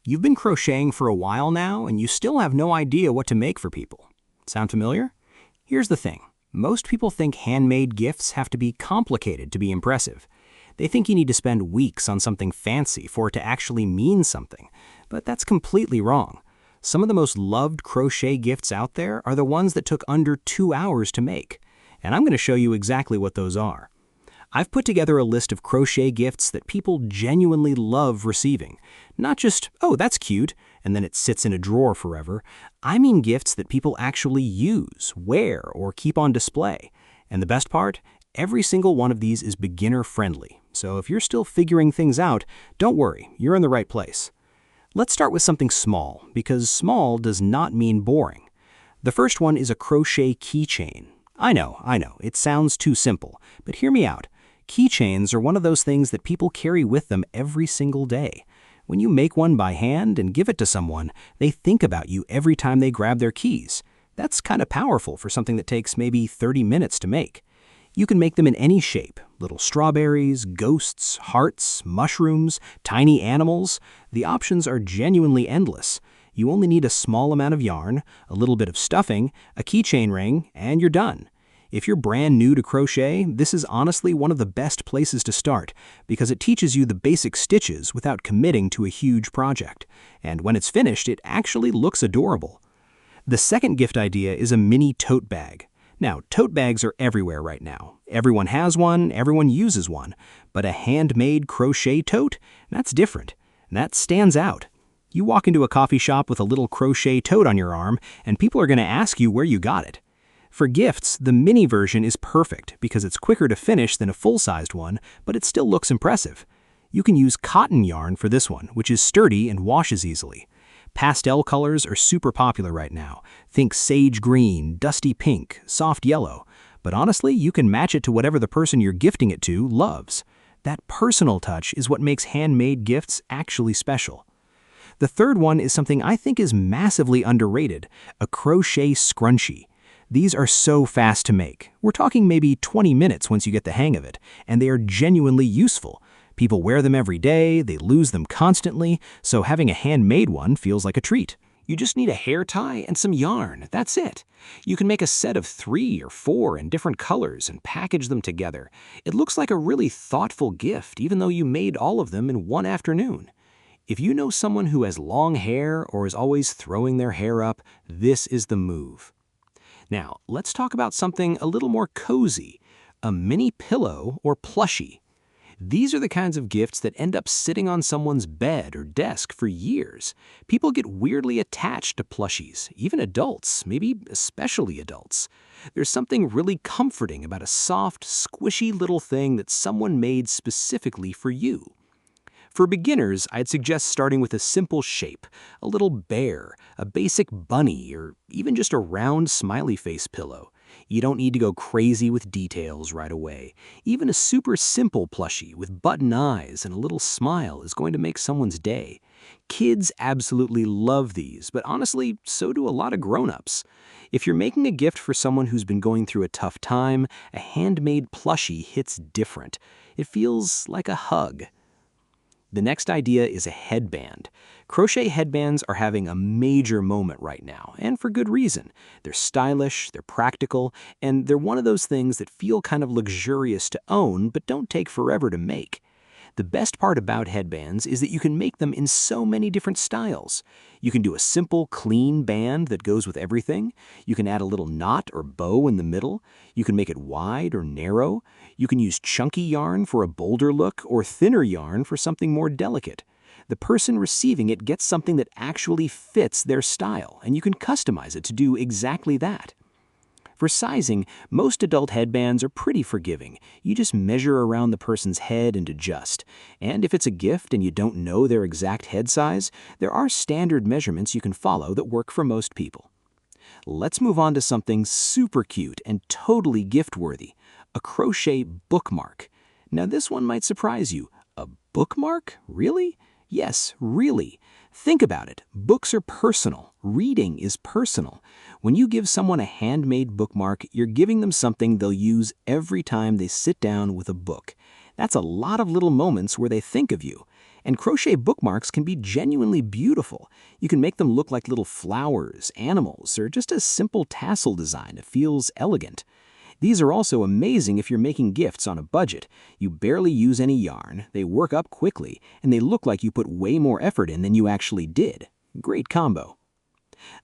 You've been crocheting for a while now, and you still have no idea what to make for people. Sound familiar? Here's the thing. Most people think handmade gifts have to be complicated to be impressive. They think you need to spend weeks on something fancy for it to actually mean something, but that's completely wrong. Some of the most loved crochet gifts out there are the ones that took under 2 hours to make, and I'm going to show you exactly what those are. I've put together a list of crochet gifts that people genuinely love receiving. Not just, oh, that's cute, and then it sits in a drawer forever. I mean gifts that people actually use, wear, or keep on display. And the best part? Every single one of these is beginner-friendly. So if you're still figuring things out, don't worry, you're in the right place. Let's start with something small, because small does not mean boring. The first one is a crochet keychain. I know, it sounds too simple, but hear me out. Keychains are one of those things that people carry with them every single day. When you make one by hand and give it to someone, they think about you every time they grab their keys. That's kind of powerful for something that takes maybe 30 minutes to make. You can make them in any shape: little strawberries, ghosts, hearts, mushrooms, tiny animals. The options are genuinely endless. You only need a small amount of yarn, a little bit of stuffing, a keychain ring, and you're done. If you're brand new to crochet, this is honestly one of the best places to start because it teaches you the basic stitches without committing to a huge project. And when it's finished, it actually looks adorable. The second gift idea is a mini tote bag. Now, tote bags are everywhere right now. Everyone has one, everyone uses one. But a handmade crochet tote? That's different. That stands out. You walk into a coffee shop with a little crochet tote on your arm, and people are going to ask you where you got it. For gifts, the mini version is perfect because it's quicker to finish than a full-sized one, but it still looks impressive. You can use cotton yarn for this one, which is sturdy and washes easily. Pastel colors are super popular right now. Think sage green, dusty pink, soft yellow. But honestly, you can match it to whatever the person you're gifting it to loves. That personal touch is what makes handmade gifts actually special. The third one is something I think is massively underrated: a crochet scrunchie. These are so fast to make. We're talking maybe 20 minutes once you get the hang of it, and they are genuinely useful. People wear them every day, they lose them constantly, so having a handmade one feels like a treat. You just need a hair tie and some yarn, that's it. You can make a set of 3 or 4 in different colors and package them together. It looks like a really thoughtful gift, even though you made all of them in one afternoon. If you know someone who has long hair or is always throwing their hair up, this is the move. Now, let's talk about something a little more cozy: a mini pillow or plushie. These are the kinds of gifts that end up sitting on someone's bed or desk for years. People get weirdly attached to plushies, even adults, maybe especially adults. There's something really comforting about a soft, squishy little thing that someone made specifically for you. For beginners, I'd suggest starting with a simple shape: a little bear, a basic bunny, or even just a round smiley face pillow. You don't need to go crazy with details right away. Even a super simple plushie with button eyes and a little smile is going to make someone's day. Kids absolutely love these, but honestly, so do a lot of grown-ups. If you're making a gift for someone who's been going through a tough time, a handmade plushie hits different. It feels like a hug. The next idea is a headband. Crochet headbands are having a major moment right now, and for good reason. They're stylish, they're practical, and they're one of those things that feel kind of luxurious to own but don't take forever to make. The best part about headbands is that you can make them in so many different styles. You can do a simple, clean band that goes with everything. You can add a little knot or bow in the middle. You can make it wide or narrow. You can use chunky yarn for a bolder look or thinner yarn for something more delicate. The person receiving it gets something that actually fits their style, and you can customize it to do exactly that. For sizing, most adult headbands are pretty forgiving. You just measure around the person's head and adjust. And if it's a gift and you don't know their exact head size, there are standard measurements you can follow that work for most people. Let's move on to something super cute and totally gift-worthy: a crochet bookmark. Now this one might surprise you. A bookmark? Really? Yes, really. Think about it. Books are personal. Reading is personal. When you give someone a handmade bookmark, you're giving them something they'll use every time they sit down with a book. That's a lot of little moments where they think of you. And crochet bookmarks can be genuinely beautiful. You can make them look like little flowers, animals, or just a simple tassel design that feels elegant. These are also amazing if you're making gifts on a budget. You barely use any yarn, they work up quickly, and they look like you put way more effort in than you actually did. Great combo.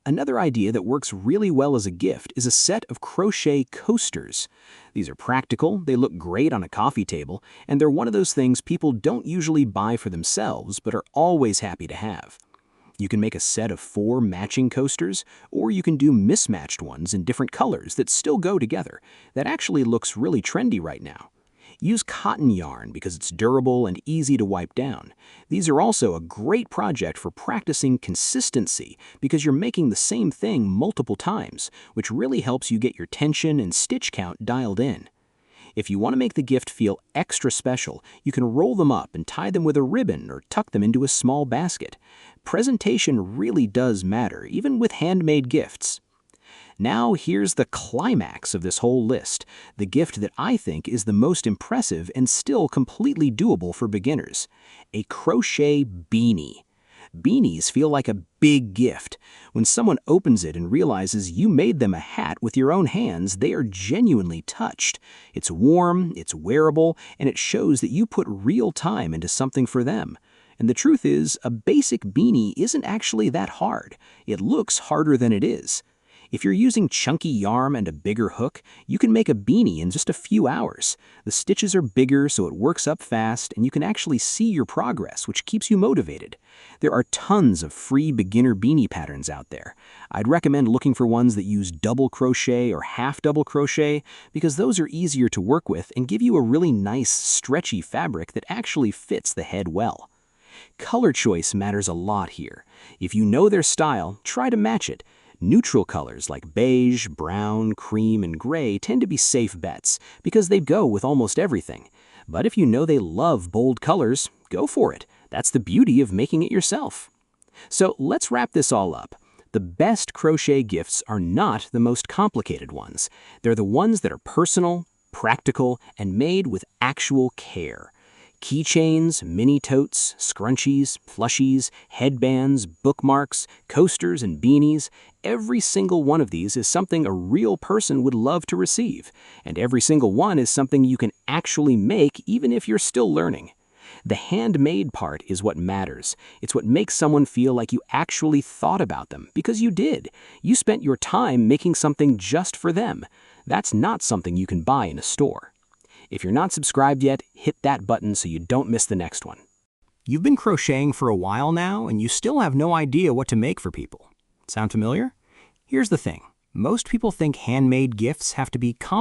Another idea that works really well as a gift is a set of crochet coasters. These are practical, they look great on a coffee table, and they're one of those things people don't usually buy for themselves but are always happy to have. You can make a set of 4 matching coasters, or you can do mismatched ones in different colors that still go together. That actually looks really trendy right now. Use cotton yarn because it's durable and easy to wipe down. These are also a great project for practicing consistency because you're making the same thing multiple times, which really helps you get your tension and stitch count dialed in. If you want to make the gift feel extra special, you can roll them up and tie them with a ribbon or tuck them into a small basket. Presentation really does matter, even with handmade gifts. Now here's the climax of this whole list, the gift that I think is the most impressive and still completely doable for beginners: a crochet beanie. Beanies feel like a big gift. When someone opens it and realizes you made them a hat with your own hands, they are genuinely touched. It's warm, it's wearable, and it shows that you put real time into something for them. And the truth is, a basic beanie isn't actually that hard. It looks harder than it is. If you're using chunky yarn and a bigger hook, you can make a beanie in just a few hours. The stitches are bigger, so it works up fast, and you can actually see your progress, which keeps you motivated. There are tons of free beginner beanie patterns out there. I'd recommend looking for ones that use double crochet or half double crochet because those are easier to work with and give you a really nice, stretchy fabric that actually fits the head well. Color choice matters a lot here. If you know their style, try to match it. Neutral colors like beige, brown, cream, and gray tend to be safe bets because they go with almost everything. But if you know they love bold colors, go for it. That's the beauty of making it yourself. So let's wrap this all up. The best crochet gifts are not the most complicated ones. They're the ones that are personal, practical, and made with actual care. Keychains, mini totes, scrunchies, plushies, headbands, bookmarks, coasters, and beanies. Every single one of these is something a real person would love to receive. And every single one is something you can actually make even if you're still learning. The handmade part is what matters. It's what makes someone feel like you actually thought about them, because you did. You spent your time making something just for them. That's not something you can buy in a store. If you're not subscribed yet, hit that button so you don't miss the next one. You've been crocheting for a while now, and you still have no idea what to make for people. Sound familiar? Here's the thing. Most people think handmade gifts have to be complicated.